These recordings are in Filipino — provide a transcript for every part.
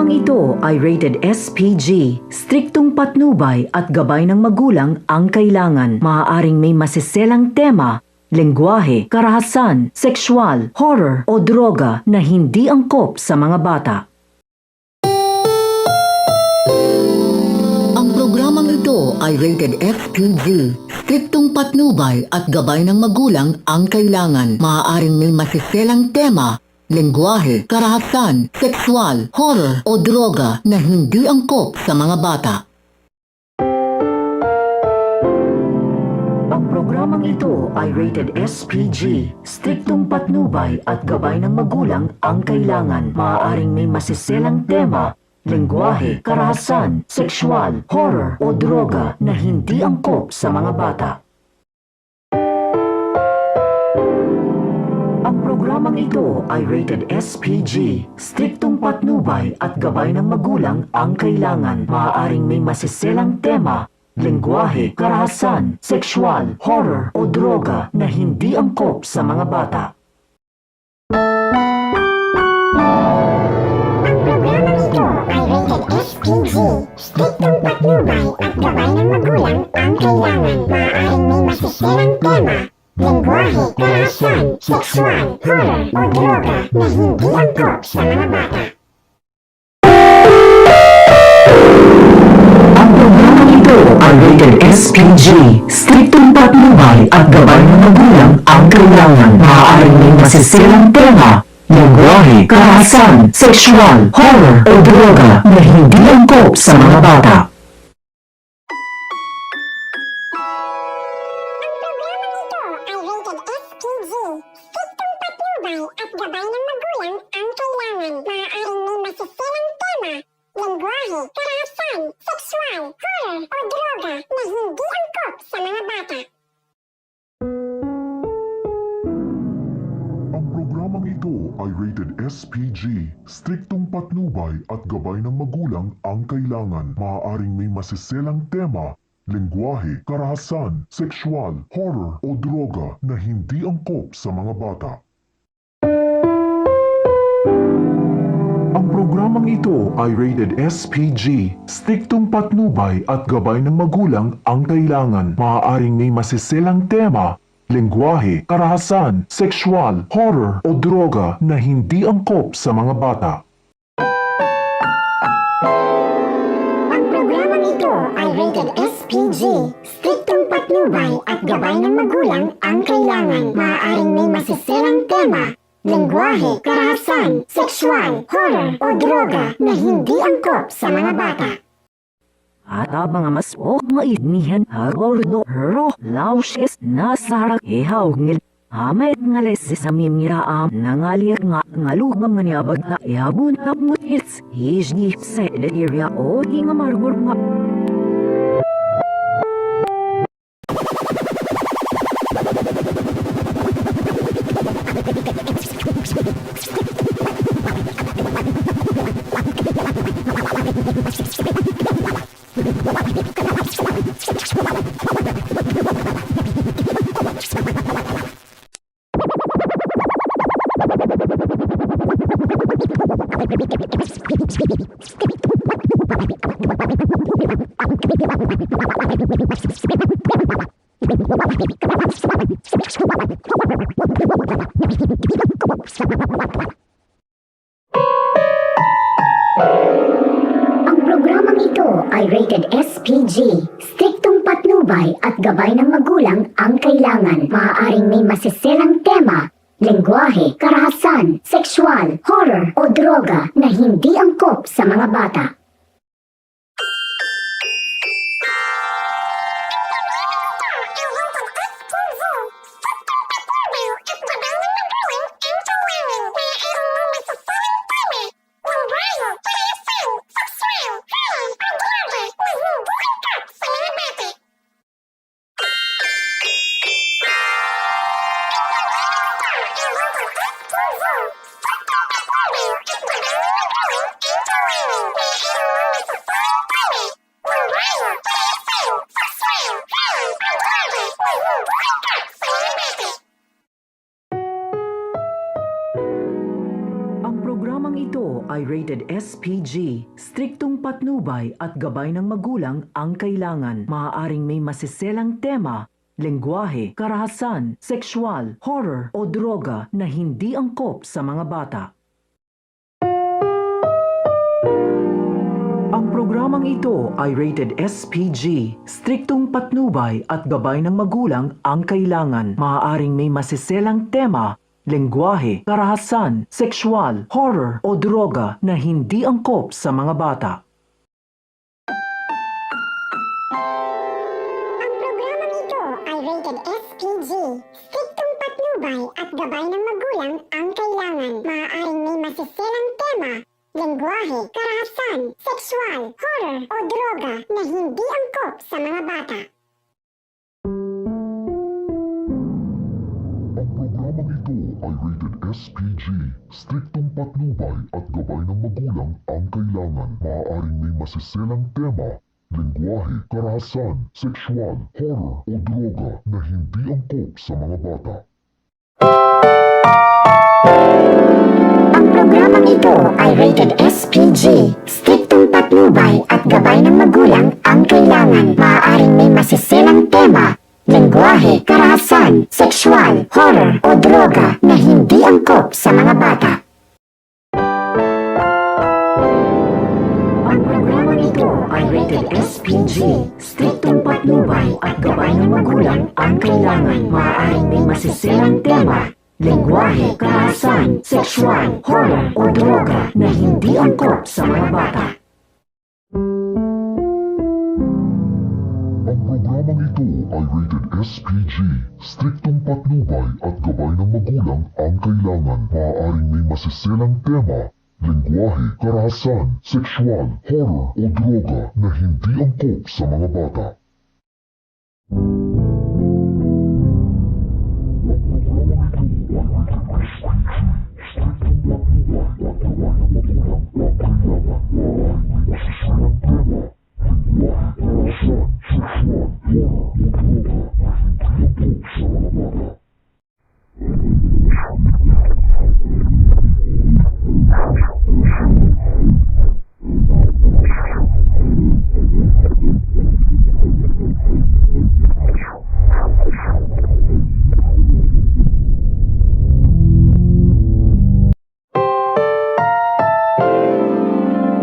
programang ito ay rated SPG. Striktong patnubay at gabay ng magulang ang kailangan. Maaaring may masiselang tema, lengguwahe, karahasan, sexual, horror o droga na hindi angkop sa mga bata. Ang programang ito ay rated SPG. Striktong patnubay at gabay ng magulang ang kailangan. Maaaring may masiselang tema, lengguwahe, karahasan, sexual, horror o droga na hindi angkop sa mga bata. Ang programang ito ay rated SPG. Striktong patnubay at gabay ng magulang ang kailangan. Maaaring may masiselang tema, lengguwahe, karahasan, sexual, horror o droga na hindi angkop sa mga bata. Ang programang ito ay rated SPG. Striktong patnubay at gabay ng magulang ang kailangan. Maaaring may masiselang tema, lengguwahe, karahasan, sexual, horror o droga na hindi angkop sa mga bata. Ang programang ito ay rated SPG. Striktong patnubay at gabay ng magulang ang kailangan. Maaaring may masiselang tema, lengguwahe, karahasan, sexual, horror o droga na hindi angkop sa mga bata. Ang programang ito ay rated SPG. Striktong patnubay at gabay ng magulang ang kailangan. Maaaring may masiselang tema, lengguwahe, karahasan, sexual, horror o droga na hindi angkop sa mga bata. Ang programang ito ay rated SPG. Striktong patnubay at gabay ng magulang ang kailangan. Maaaring may masiselang tema, lengguwahe, karahasan, sexual, horror o droga na hindi angkop sa mga bata. Ang programang ito ay rated SPG. Striktong patnubay at gabay ng magulang ang kailangan. Maaaring may masiselang tema, lengguwahe, karahasan, sexual, horror o droga na hindi angkop sa mga bata. Ang programang ito ay rated SPG. Striktong patnubay at gabay ng magulang ang kailangan. Maaaring may masiselang tema, lengguwahe, karahasan, sexual, horror o droga na hindi angkop sa mga bata. Ang programang ito ay rated SPG. Striktong patnubay at gabay ng magulang ang kailangan. Maaaring may masiselang tema, lengguwahe, karahasan, sexual, horror o droga na hindi angkop sa mga bata. At ang mga masok maidnihan harordo hero laushes nasarak ihaw ngil amay ngales sa mimiraam nangalir nga ngalugam nga niyabag na ihabun na mutits hijni sa area o di nga margur nga. Ang programang ito ay rated SPG. Striktong patnubay at gabay ng magulang ang kailangan. Maaaring may masiselang tema, lengguwahe, karahasan, sexual, horror o droga na hindi angkop sa mga bata. ito ay rated SPG. Striktong patnubay at gabay ng magulang ang kailangan. Maaaring may masiselang tema, lengguwahe, karahasan, sexual, horror o droga na hindi angkop sa mga bata. Ang programang ito ay rated SPG. Striktong patnubay at gabay ng magulang ang kailangan. Maaaring may masiselang tema, lengguwahe, karahasan, sexual, horror o droga na hindi angkop sa mga bata. Ang programang ito ay rated SPG. Striktong patnubay at gabay ng magulang ang kailangan. Maaaring may masiselang tema, lengguwahe, karahasan, sexual, horror o droga na hindi angkop sa mga bata. Ang programang ito ay rated SPG. Striktong patnubay at gabay ng magulang ang kailangan. Maaaring may masiselang tema, lengguwahe, karahasan, sexual, horror o droga na hindi angkop sa mga bata. Ang programang ito ay rated SPG. Striktong patnubay at gabay ng magulang ang kailangan. Maaaring may masiselang tema, lengguwahe, karahasan, sexual, horror o droga na hindi angkop sa mga bata. Ang programang ito ay rated SPG. Striktong patnubay at gabay ng magulang ang kailangan. Maaaring may masiselang tema, lengguwahe, karahasan, sexual, horror o droga na hindi angkop sa mga bata. Ang programang ito ay rated SPG. Striktong patnubay at gabay ng magulang ang kailangan. Maaaring may masiselang tema, lengguwahe, karahasan, sexual, horror o droga na hindi angkop sa mga bata. Ang programang ito ay rated SPG. Striktong patnubay at gabay ng magulang ang kailangan. Maaaring may masiselang tema, lengguwahe, karahasan, sexual, horror o droga na hindi angkop sa mga bata.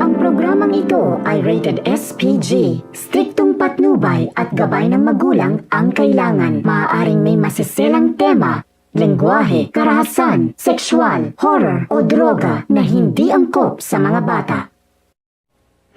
Ang programang ito ay rated SPG. Striktong patnubay at gabay ng magulang ang kailangan. Maaaring may masiselang tema, lengguwahe, karahasan, sexual, horror o droga na hindi angkop sa mga bata.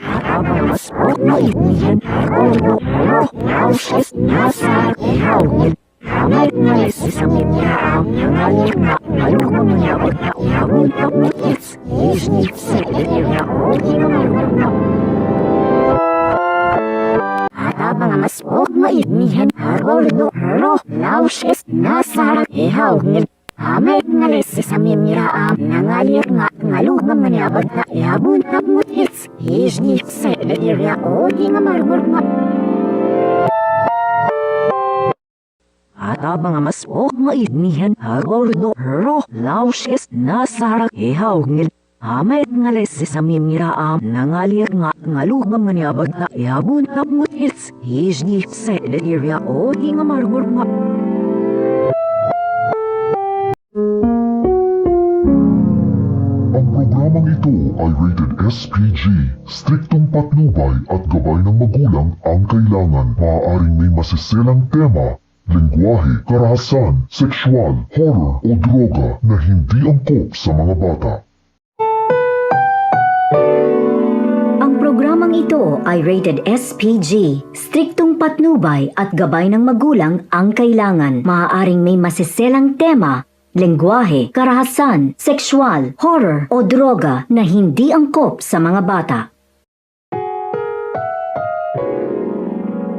Habang mas maibnihan ako nausis nasa ihawin. Hamay nga sa minya ang nangalit na nalukong niya at naihawin na mutits. Isnit sa iliya o ginamagod na. Habang mas maibnihan ako nausis nasa ihawin. Hamay nga sa minya ang nangalit na nalukong niya at naihawin na mutits. Isnit sa iliya o ginamagod na. At abang mas maibnihan ako nausis nasa ihawin. Hamay nga sa minya ang nangalit na nalukong niya at naihawin na mutits. Isnit sa iliya o ginamagod na. Ang programang ito ay rated SPG. Striktong patnubay at gabay ng magulang ang kailangan. Maaaring may masiselang tema, lengguwahe, karahasan, sexual, horror o droga na hindi angkop sa mga bata. Ang programang ito ay rated SPG. Striktong patnubay at gabay ng magulang ang kailangan. Maaaring may masiselang tema, lengguwahe, karahasan, sexual, horror o droga na hindi angkop sa mga bata.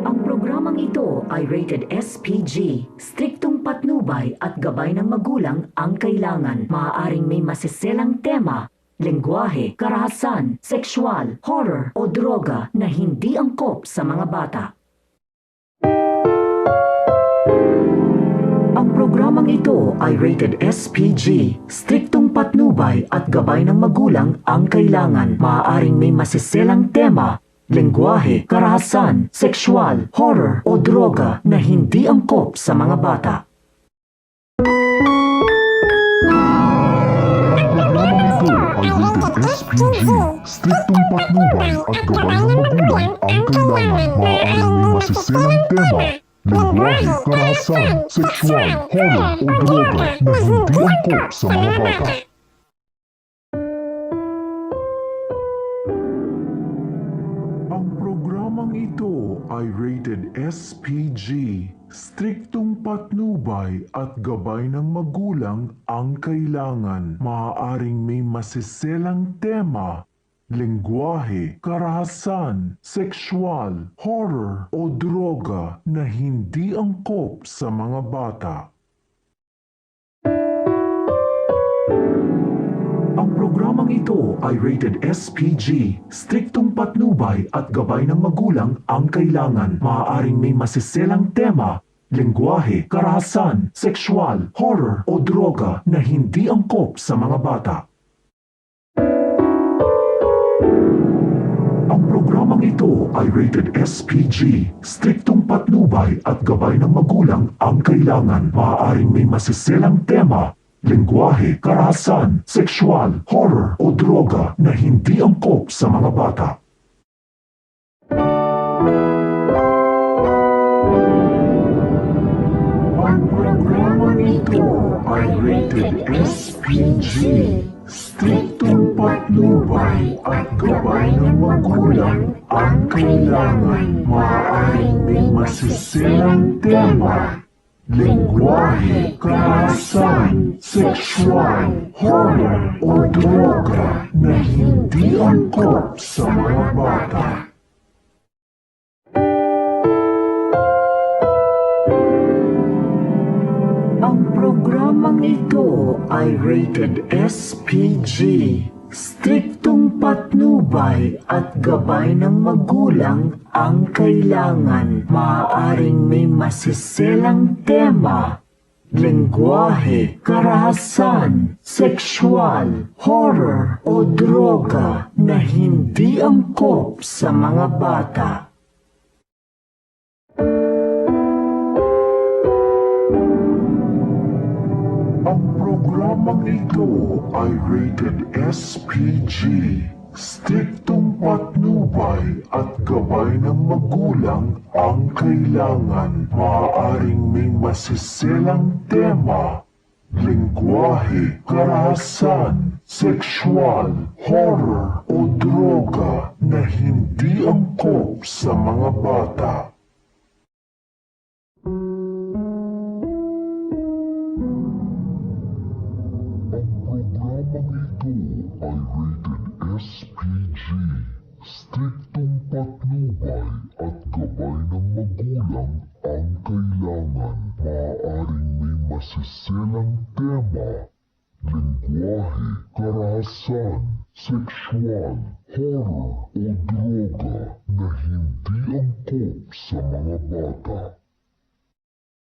Ang programang ito ay rated SPG. Striktong patnubay at gabay ng magulang ang kailangan. Maaaring may masiselang tema, lengguwahe, karahasan, sexual, horror o droga na hindi angkop sa mga bata. Ang programang ito ay rated SPG. Striktong patnubay at gabay ng magulang ang kailangan. Maaaring may masiselang tema, lengguwahe, karahasan, sexual, horror o droga na hindi angkop sa mga bata. SPG, striktong patnubay at gabay ng magulang ang kailangan. Maaaring may masiselang tema, lengguwahe, karahasan, sexual, horror o droga na hindi angkop sa mga bata. Ang programang ito ay rated SPG, striktong patnubay at gabay ng magulang ang kailangan. Maaaring may masiselang tema, lengguwahe, karahasan, sexual, horror o droga na hindi angkop sa mga bata. Ang programang ito ay rated SPG, striktong patnubay at gabay ng magulang ang kailangan. Maaaring may masiselang tema, lengguwahe, karahasan, sexual, horror o droga na hindi angkop sa mga bata. Ang programang ito ay rated SPG, striktong patnubay at gabay ng magulang ang kailangan. Maaaring may masiselang tema, lengguwahe, karahasan, sexual, horror o droga na hindi angkop sa mga bata. Ang programang ito ay rated SPG, striktong patnubay at gabay ng magulang ang kailangan. Maaaring may masiselang tema, lengguwahe, karahasan, sexual, horror o droga na hindi angkop sa mga bata. Ang programang ito ay rated SPG, striktong patnubay at gabay ng magulang ang kailangan. Maaaring may masiselang tema, lengguwahe, karahasan, sexual, horror o droga na hindi angkop sa mga bata. Ang programang ito ay rated SPG, striktong patnubay at gabay ng magulang ang kailangan. Maaaring may masiselang tema, lengguwahe, karahasan, sexual, horror o droga na hindi angkop sa mga bata. SPG, striktong patnubay at gabay ng magulang ang kailangan. Maaaring may masiselang tema, lengguwahe, karahasan, sexual, horror o droga na hindi angkop sa mga bata.